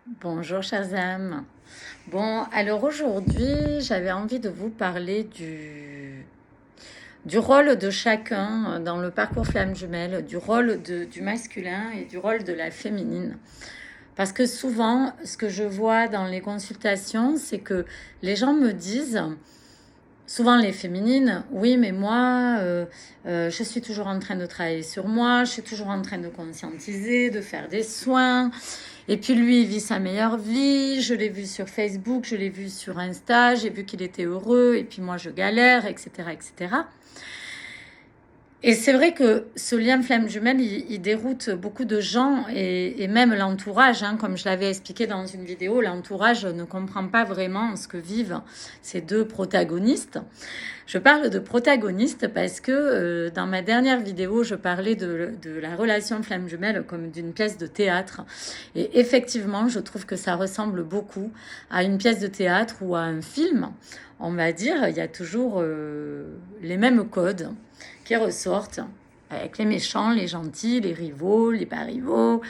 Bonjour chers âmes. Bon, alors aujourd'hui, j'avais envie de vous parler du rôle de chacun dans le parcours flamme jumelle, du rôle du masculin et du rôle de la féminine. Parce que souvent, ce que je vois dans les consultations, c'est que les gens me disent, souvent les féminines, oui, mais moi, je suis toujours en train de travailler sur moi, je suis toujours en train de conscientiser, de faire des soins. Et puis lui, il vit sa meilleure vie. Je l'ai vu sur Facebook, je l'ai vu sur Insta, j'ai vu qu'il était heureux. Et puis moi, je galère, etc., etc. Et c'est vrai que ce lien flamme jumelle, il déroute beaucoup de gens et même l'entourage, hein, comme je l'avais expliqué dans une vidéo, l'entourage ne comprend pas vraiment ce que vivent ces deux protagonistes. Je parle de protagonistes parce que dans ma dernière vidéo, je parlais de la relation flamme jumelle comme d'une pièce de théâtre. Et effectivement, je trouve que ça ressemble beaucoup à une pièce de théâtre ou à un film. On va dire, il y a toujours les mêmes codes qui ressortent avec les méchants, les gentils, les rivaux, les pas rivaux,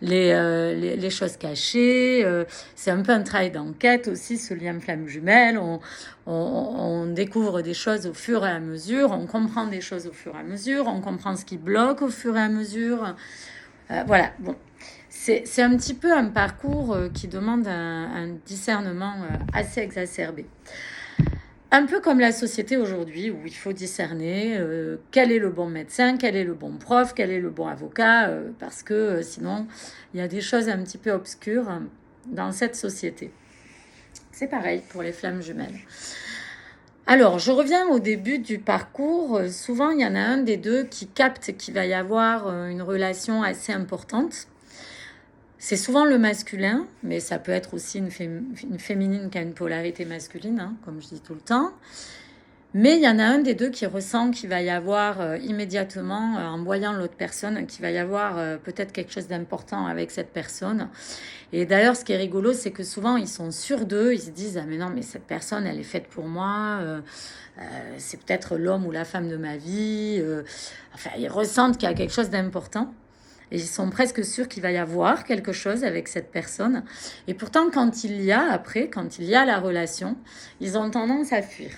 les choses cachées. C'est un peu un travail d'enquête aussi, ce lien flamme jumelle. On découvre des choses au fur et à mesure, on comprend des choses au fur et à mesure, on comprend ce qui bloque au fur et à mesure. Voilà, bon. C'est un petit peu un parcours qui demande un discernement assez exacerbé. Un peu comme la société aujourd'hui, où il faut discerner quel est le bon médecin, quel est le bon prof, quel est le bon avocat, parce que sinon, il y a des choses un petit peu obscures dans cette société. C'est pareil pour les flammes jumelles. Alors, je reviens au début du parcours. Souvent, il y en a un des deux qui capte qu'il va y avoir une relation assez importante. C'est souvent le masculin, mais ça peut être aussi une féminine qui a une polarité masculine, hein, comme je dis tout le temps. Mais il y en a un des deux qui ressent qu'il va y avoir immédiatement, en voyant l'autre personne, qu'il va y avoir peut-être quelque chose d'important avec cette personne. Et d'ailleurs, ce qui est rigolo, c'est que souvent, ils sont sûrs d'eux. Ils se disent, ah mais non, mais cette personne, elle est faite pour moi. C'est peut-être l'homme ou la femme de ma vie. Enfin, ils ressentent qu'il y a quelque chose d'important. Et ils sont presque sûrs qu'il va y avoir quelque chose avec cette personne. Et pourtant, quand il y a la relation, ils ont tendance à fuir.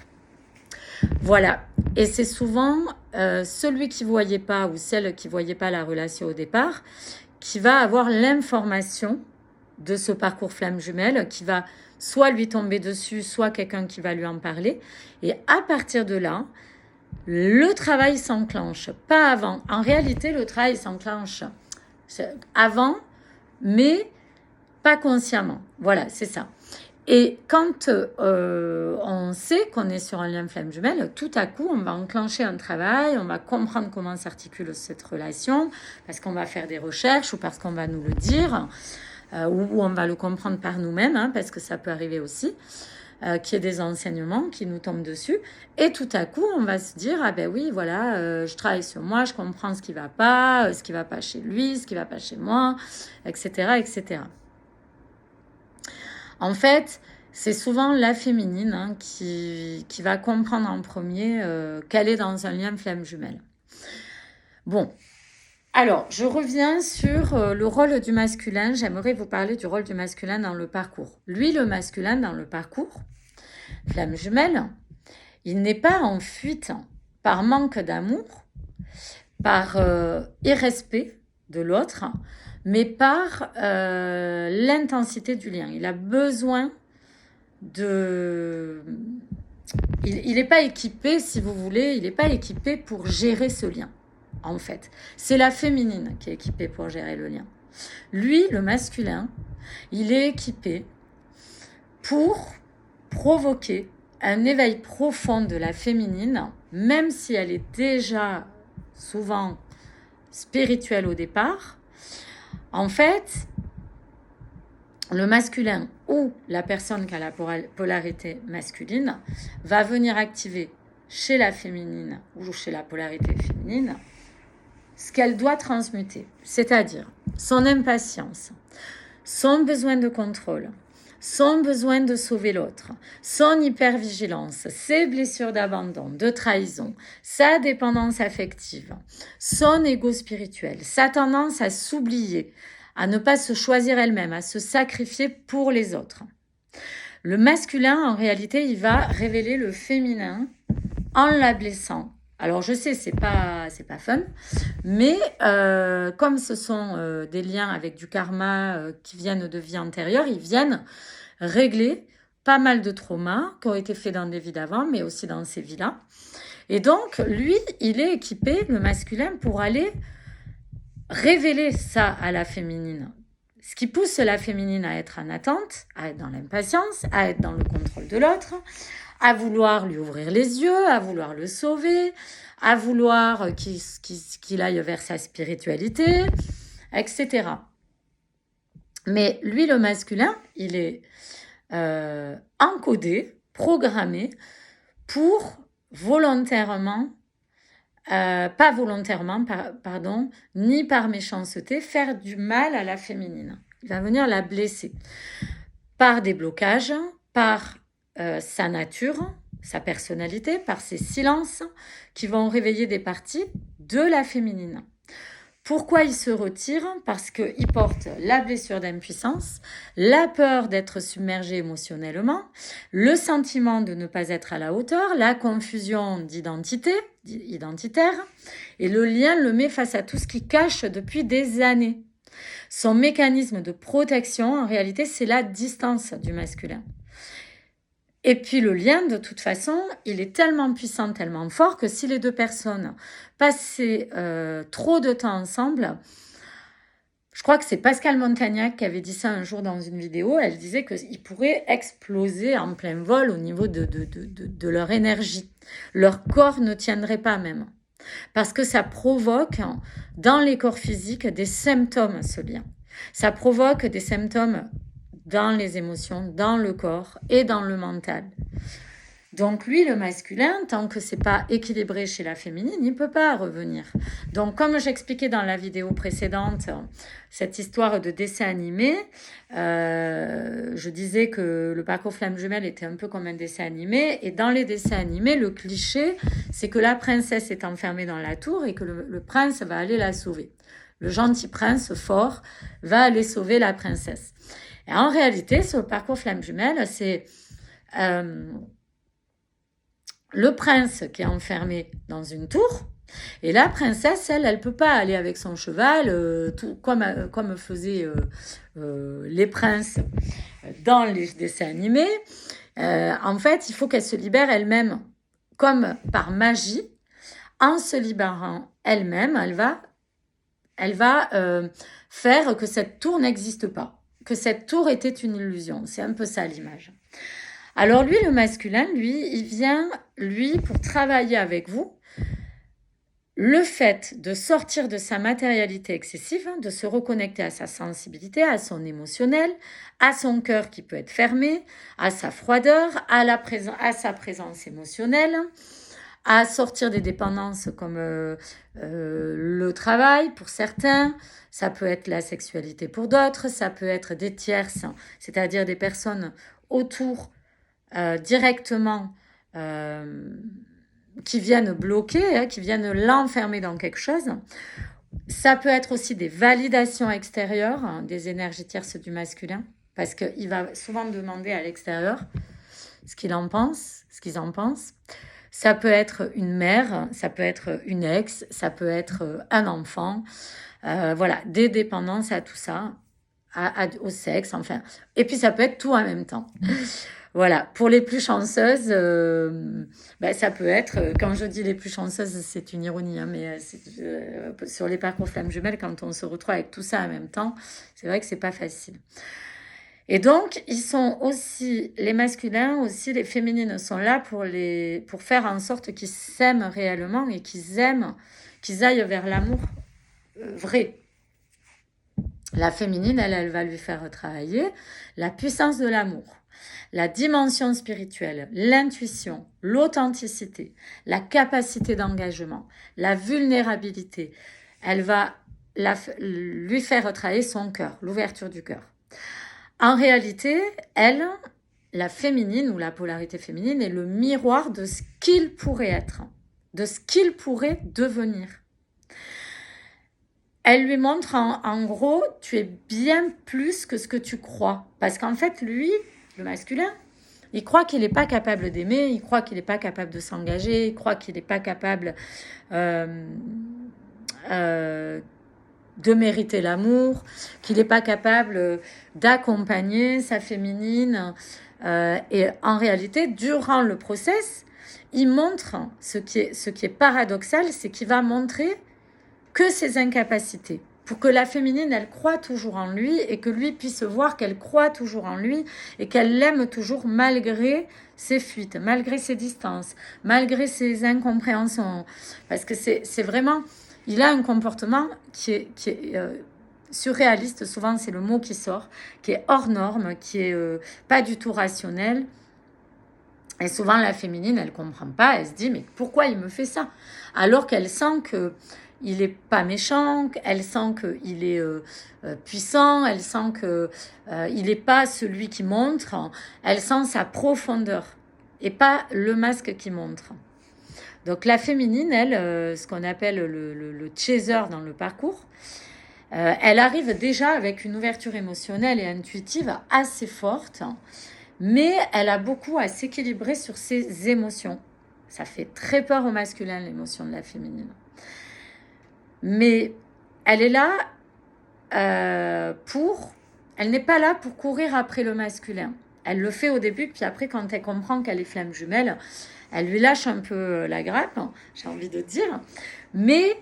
Voilà. Et c'est souvent celui qui ne voyait pas ou celle qui ne voyait pas la relation au départ qui va avoir l'information de ce parcours flamme jumelle, qui va soit lui tomber dessus, soit quelqu'un qui va lui en parler. Et à partir de là, le travail s'enclenche. Pas avant. En réalité, le travail s'enclenche avant, mais pas consciemment. Voilà, c'est ça. Et quand on sait qu'on est sur un lien flamme jumelle, tout à coup, on va enclencher un travail, on va comprendre comment s'articule cette relation, parce qu'on va faire des recherches ou parce qu'on va nous le dire, ou on va le comprendre par nous-mêmes, hein, parce que ça peut arriver aussi, qu'il y ait des enseignements qui nous tombent dessus. Et tout à coup, on va se dire, ah ben oui, voilà, je travaille sur moi, je comprends ce qui va pas chez lui, ce qui va pas chez moi, etc., etc. En fait, c'est souvent la féminine hein, qui va comprendre en premier qu'elle est dans un lien flamme jumelle. Bon, alors, je reviens sur le rôle du masculin. J'aimerais vous parler du rôle du masculin dans le parcours. Lui, le masculin dans le parcours, flamme jumelle, il n'est pas en fuite par manque d'amour, par irrespect de l'autre, mais par l'intensité du lien. Il a besoin de... Il n'est pas équipé, si vous voulez, il n'est pas équipé pour gérer ce lien, en fait. C'est la féminine qui est équipée pour gérer le lien. Lui, le masculin, il est équipé pour provoquer un éveil profond de la féminine, même si elle est déjà souvent spirituelle au départ. En fait, le masculin ou la personne qui a la polarité masculine va venir activer chez la féminine ou chez la polarité féminine ce qu'elle doit transmuter, c'est-à-dire son impatience, son besoin de contrôle, son besoin de sauver l'autre, son hypervigilance, ses blessures d'abandon, de trahison, sa dépendance affective, son ego spirituel, sa tendance à s'oublier, à ne pas se choisir elle-même, à se sacrifier pour les autres. Le masculin, en réalité, il va révéler le féminin en la blessant. Alors, je sais, c'est pas fun, mais comme ce sont des liens avec du karma qui viennent de vies antérieures, ils viennent régler pas mal de traumas qui ont été faits dans des vies d'avant, mais aussi dans ces vies-là. Et donc, lui, il est équipé, le masculin, pour aller révéler ça à la féminine. Ce qui pousse la féminine à être en attente, à être dans l'impatience, à être dans le contrôle de l'autre, à vouloir lui ouvrir les yeux, à vouloir le sauver, à vouloir qu'il aille vers sa spiritualité, etc. Mais lui, le masculin, il est encodé, programmé pour volontairement, pas volontairement, pardon, ni par méchanceté, faire du mal à la féminine. Il va venir la blesser par des blocages, par sa nature, sa personnalité, par ses silences qui vont réveiller des parties de la féminine. Pourquoi il se retire? Parce qu'il porte la blessure d'impuissance, la peur d'être submergé émotionnellement, le sentiment de ne pas être à la hauteur, la confusion identitaire, et le lien le met face à tout ce qu'il cache depuis des années. Son mécanisme de protection, en réalité, c'est la distance du masculin. Et puis le lien, de toute façon, il est tellement puissant, tellement fort que si les deux personnes passaient trop de temps ensemble, je crois que c'est Pascal Montagnac qui avait dit ça un jour dans une vidéo, elle disait qu'ils pourraient exploser en plein vol au niveau de leur énergie. Leur corps ne tiendrait pas même. Parce que ça provoque dans les corps physiques des symptômes, ce lien. Ça provoque des symptômes dans les émotions, dans le corps et dans le mental. Donc lui, le masculin, tant que c'est pas équilibré chez la féminine, il peut pas revenir. Donc comme j'expliquais dans la vidéo précédente, cette histoire de dessin animé, je disais que le parcours flamme jumelle était un peu comme un dessin animé, et dans les dessins animés, le cliché, c'est que la princesse est enfermée dans la tour et que le prince va aller la sauver. Le gentil prince fort va aller sauver la princesse. Et en réalité, sur le parcours flamme jumelle, c'est le prince qui est enfermé dans une tour, et la princesse, elle peut pas aller avec son cheval, comme faisaient les princes dans les dessins animés. En fait, il faut qu'elle se libère elle-même, comme par magie. En se libérant elle-même, elle va faire que cette tour n'existe pas, que cette tour était une illusion. C'est un peu ça l'image. Alors lui, le masculin, il vient, pour travailler avec vous, le fait de sortir de sa matérialité excessive, de se reconnecter à sa sensibilité, à son émotionnel, à son cœur qui peut être fermé, à sa froideur, à sa présence émotionnelle, à sortir des dépendances comme le travail pour certains, ça peut être la sexualité pour d'autres, ça peut être des tierces, c'est-à-dire des personnes autour directement qui viennent bloquer, qui viennent l'enfermer dans quelque chose. Ça peut être aussi des validations extérieures, des énergies tierces du masculin, parce qu'il va souvent demander à l'extérieur ce qu'ils en pensent. Ça peut être une mère, ça peut être une ex, ça peut être un enfant. Voilà, des dépendances à tout ça, au sexe, enfin. Et puis ça peut être tout en même temps. Voilà, pour les plus chanceuses, ça peut être, quand je dis les plus chanceuses, c'est une ironie, hein, mais sur les parcours flammes jumelles, quand on se retrouve avec tout ça en même temps, c'est vrai que c'est pas facile. Et donc, ils sont aussi, les masculins, aussi les féminines sont là pour faire en sorte qu'ils s'aiment réellement et qu'ils aillent vers l'amour vrai. La féminine, elle va lui faire travailler la puissance de l'amour, la dimension spirituelle, l'intuition, l'authenticité, la capacité d'engagement, la vulnérabilité. Elle va lui faire travailler son cœur, l'ouverture du cœur. En réalité, elle, la féminine ou la polarité féminine, est le miroir de ce qu'il pourrait être, de ce qu'il pourrait devenir. elle lui montre en gros, tu es bien plus que ce que tu crois. Parce qu'en fait, lui, le masculin, il croit qu'il n'est pas capable d'aimer, il croit qu'il n'est pas capable de s'engager, il croit qu'il n'est pas capable euh, euh, de mériter l'amour, qu'il n'est pas capable d'accompagner sa féminine. Et en réalité, durant le process, il montre ce qui est paradoxal, c'est qu'il va montrer que ses incapacités, pour que la féminine, elle croit toujours en lui et que lui puisse voir qu'elle croit toujours en lui et qu'elle l'aime toujours malgré ses fuites, malgré ses distances, malgré ses incompréhensions. Parce que c'est vraiment... Il a un comportement qui est surréaliste, souvent c'est le mot qui sort, qui est hors norme, qui est pas du tout rationnel. Et souvent la féminine, elle comprend pas, elle se dit mais pourquoi il me fait ça? Alors qu'elle sent que il est pas méchant, elle sent qu'il est puissant, elle sent que il n'est pas celui qui montre, elle sent sa profondeur et pas le masque qui montre. Donc la féminine, elle, ce qu'on appelle le chaser dans le parcours, elle arrive déjà avec une ouverture émotionnelle et intuitive assez forte, mais elle a beaucoup à s'équilibrer sur ses émotions. Ça fait très peur au masculin, l'émotion de la féminine. Mais elle est là elle n'est pas là pour courir après le masculin. Elle le fait au début, puis après, quand elle comprend qu'elle est flamme jumelle, elle lui lâche un peu la grappe, j'ai envie de dire. Mais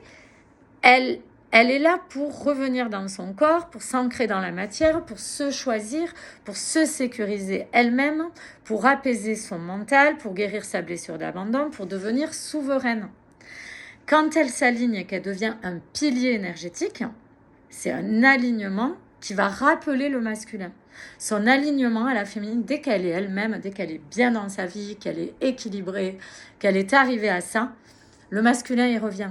elle est là pour revenir dans son corps, pour s'ancrer dans la matière, pour se choisir, pour se sécuriser elle-même, pour apaiser son mental, pour guérir sa blessure d'abandon, pour devenir souveraine. Quand elle s'aligne et qu'elle devient un pilier énergétique, c'est un alignement qui va rappeler le masculin. Son alignement à la féminine, dès qu'elle est elle-même, dès qu'elle est bien dans sa vie, qu'elle est équilibrée, qu'elle est arrivée à ça, le masculin y revient.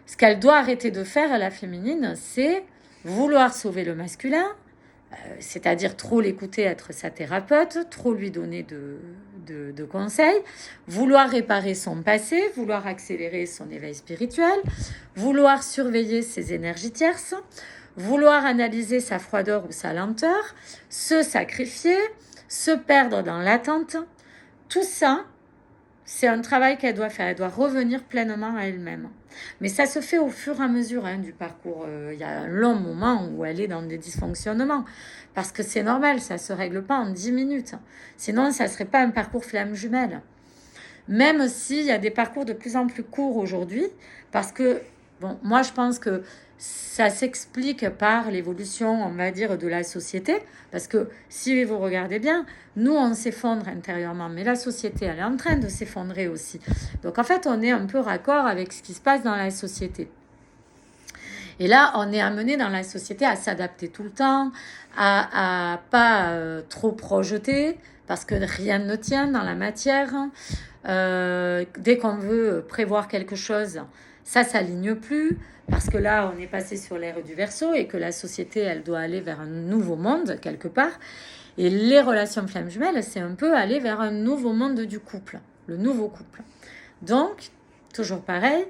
Ce qu'elle doit arrêter de faire à la féminine, c'est vouloir sauver le masculin, c'est-à-dire trop l'écouter, être sa thérapeute, trop lui donner de conseils, vouloir réparer son passé, vouloir accélérer son éveil spirituel, vouloir surveiller ses énergies tierces, vouloir analyser sa froideur ou sa lenteur, se sacrifier, se perdre dans l'attente. Tout ça, c'est un travail qu'elle doit faire. Elle doit revenir pleinement à elle-même. Mais ça se fait au fur et à mesure du parcours. Il y a un long moment où elle est dans des dysfonctionnements. Parce que c'est normal, ça ne se règle pas en 10 minutes. Sinon, ça ne serait pas un parcours flamme jumelle. Même s'il y a des parcours de plus en plus courts aujourd'hui. Parce que, bon, moi, je pense que ça s'explique par l'évolution, on va dire, de la société. Parce que si vous regardez bien, nous, on s'effondre intérieurement. Mais la société, elle est en train de s'effondrer aussi. Donc, en fait, on est un peu raccord avec ce qui se passe dans la société. Et là, on est amené dans la société à s'adapter tout le temps, à pas trop projeter, parce que rien ne tient dans la matière. Dès qu'on veut prévoir quelque chose, ça s'aligne plus, parce que là, on est passé sur l'ère du Verseau et que la société, elle doit aller vers un nouveau monde, quelque part. Et les relations flammes jumelles, c'est un peu aller vers un nouveau monde du couple, le nouveau couple. Donc, toujours pareil,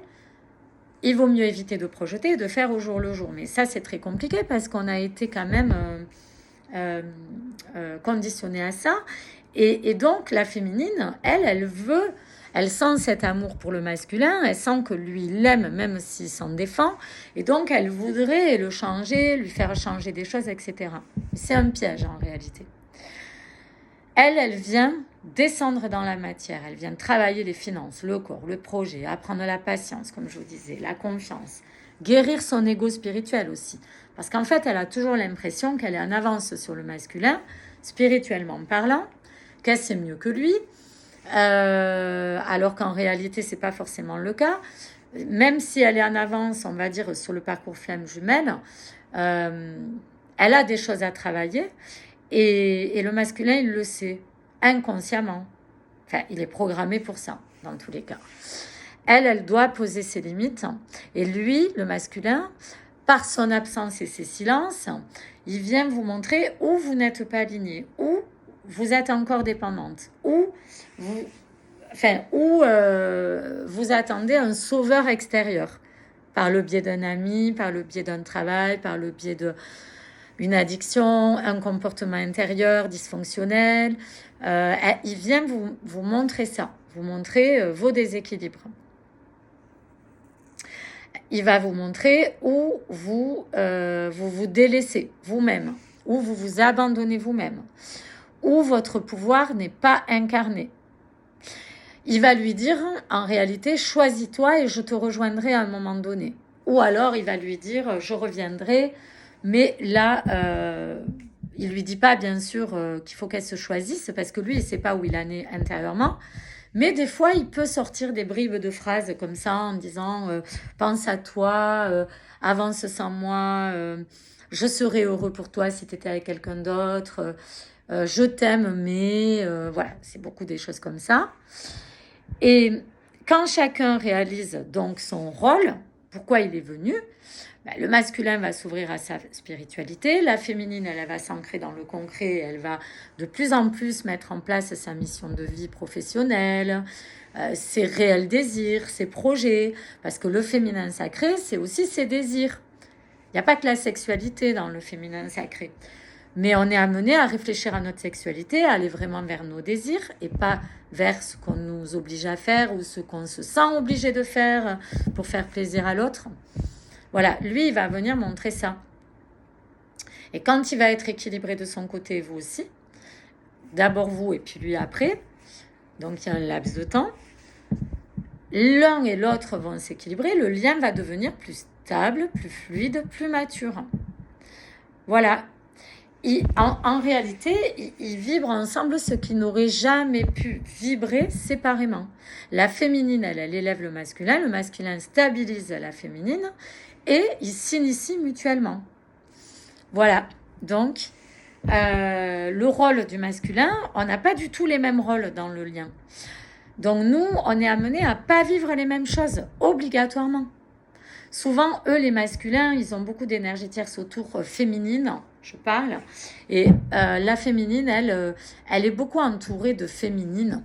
il vaut mieux éviter de projeter et de faire au jour le jour. Mais ça, c'est très compliqué parce qu'on a été quand même conditionné à ça. Et donc, la féminine, elle sent cet amour pour le masculin, elle sent que lui l'aime même s'il s'en défend. Et donc, elle voudrait le changer, lui faire changer des choses, etc. C'est un piège en réalité. Elle vient descendre dans la matière, elle vient travailler les finances, le corps, le projet, apprendre la patience, comme je vous disais, la confiance, guérir son ego spirituel aussi. Parce qu'en fait, elle a toujours l'impression qu'elle est en avance sur le masculin, spirituellement parlant, qu'elle sait mieux que lui, alors qu'en réalité, c'est pas forcément le cas. Même si elle est en avance, on va dire, sur le parcours flamme jumelle, elle a des choses à travailler. Et le masculin, il le sait, inconsciemment. Enfin, il est programmé pour ça, dans tous les cas. Elle doit poser ses limites. Et lui, le masculin, par son absence et ses silences, il vient vous montrer où vous n'êtes pas aligné, où vous êtes encore dépendante, où vous attendez un sauveur extérieur. par le biais d'un ami, par le biais d'un travail, par le biais d'une addiction, un comportement intérieur dysfonctionnel. Il vient vous montrer ça, vous montrer vos déséquilibres. Il va vous montrer où vous vous délaissez vous-même, où vous vous abandonnez vous-même, où votre pouvoir n'est pas incarné. Il va lui dire, en réalité, choisis-toi et je te rejoindrai à un moment donné. Ou alors, il va lui dire, je reviendrai, mais là, il lui dit pas, bien sûr, qu'il faut qu'elle se choisisse, parce que lui, il ne sait pas où il en est intérieurement. Mais des fois, il peut sortir des bribes de phrases comme ça, en disant, pense à toi, avance sans moi, je serai heureux pour toi si tu étais avec quelqu'un d'autre, je t'aime, mais voilà, c'est beaucoup des choses comme ça. Et quand chacun réalise donc son rôle, pourquoi il est venu, le masculin va s'ouvrir à sa spiritualité, la féminine, elle va s'ancrer dans le concret, elle va de plus en plus mettre en place sa mission de vie professionnelle, ses réels désirs, ses projets, parce que le féminin sacré, c'est aussi ses désirs. Il n'y a pas que la sexualité dans le féminin sacré. Mais on est amené à réfléchir à notre sexualité, à aller vraiment vers nos désirs et pas vers ce qu'on nous oblige à faire ou ce qu'on se sent obligé de faire pour faire plaisir à l'autre. Voilà, lui, il va venir montrer ça. Et quand il va être équilibré de son côté, vous aussi, d'abord vous et puis lui après, donc il y a un laps de temps, l'un et l'autre vont s'équilibrer, le lien va devenir plus stable, plus fluide, plus mature. Voilà. En réalité, ils vibrent ensemble ce qui n'aurait jamais pu vibrer séparément. La féminine, elle élève le masculin stabilise la féminine et ils s'initient mutuellement. Voilà, donc le rôle du masculin, on n'a pas du tout les mêmes rôles dans le lien. Donc nous, on est amené à pas vivre les mêmes choses, obligatoirement. Souvent, eux, les masculins, ils ont beaucoup d'énergie tierce autour féminine, je parle. Et la féminine, elle est beaucoup entourée de féminines.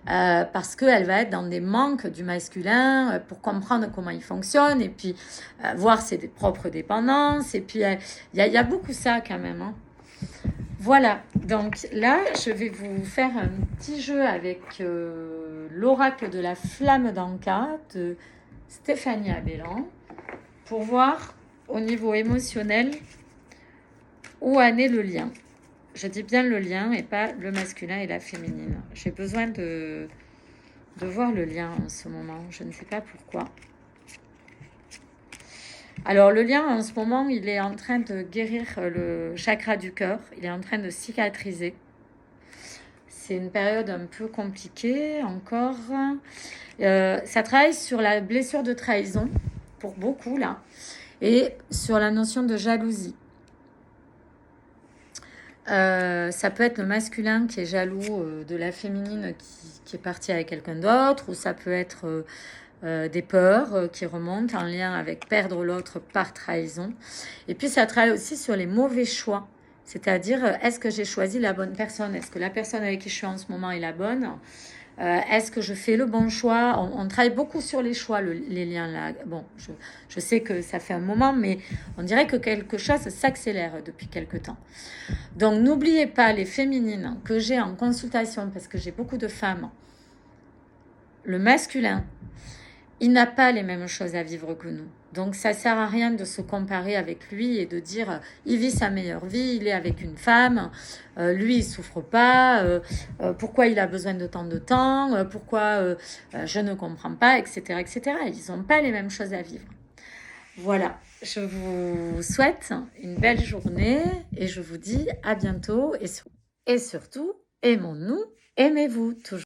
Parce qu'elle va être dans des manques du masculin pour comprendre comment il fonctionne et puis voir ses propres dépendances. Et puis, il y a beaucoup ça quand même. Hein. Voilà, donc là, je vais vous faire un petit jeu avec l'oracle de la flamme d'Anka de Stéphanie Abellan pour voir au niveau émotionnel où en est le lien. Je dis bien le lien et pas le masculin et la féminine. J'ai besoin de voir le lien en ce moment. Je ne sais pas pourquoi. Alors le lien en ce moment, il est en train de guérir le chakra du cœur. Il est en train de cicatriser. C'est une période un peu compliquée encore. Ça travaille sur la blessure de trahison, pour beaucoup là, et sur la notion de jalousie. Ça peut être le masculin qui est jaloux de la féminine qui est partie avec quelqu'un d'autre, ou ça peut être des peurs qui remontent en lien avec perdre l'autre par trahison. Et puis ça travaille aussi sur les mauvais choix. C'est-à-dire, est-ce que j'ai choisi la bonne personne? Est-ce que la personne avec qui je suis en ce moment est la bonne? Est-ce que je fais le bon choix? On travaille beaucoup sur les choix, les liens là. Bon, je sais que ça fait un moment, mais on dirait que quelque chose s'accélère depuis quelque temps. Donc, n'oubliez pas les féminines que j'ai en consultation, parce que j'ai beaucoup de femmes. Le masculin, il n'a pas les mêmes choses à vivre que nous. Donc, ça ne sert à rien de se comparer avec lui et de dire il vit sa meilleure vie, il est avec une femme, lui, il ne souffre pas, pourquoi il a besoin de tant de temps, pourquoi je ne comprends pas, etc. etc. Ils n'ont pas les mêmes choses à vivre. Voilà, je vous souhaite une belle journée et je vous dis à bientôt. Et surtout, aimons-nous, aimez-vous toujours.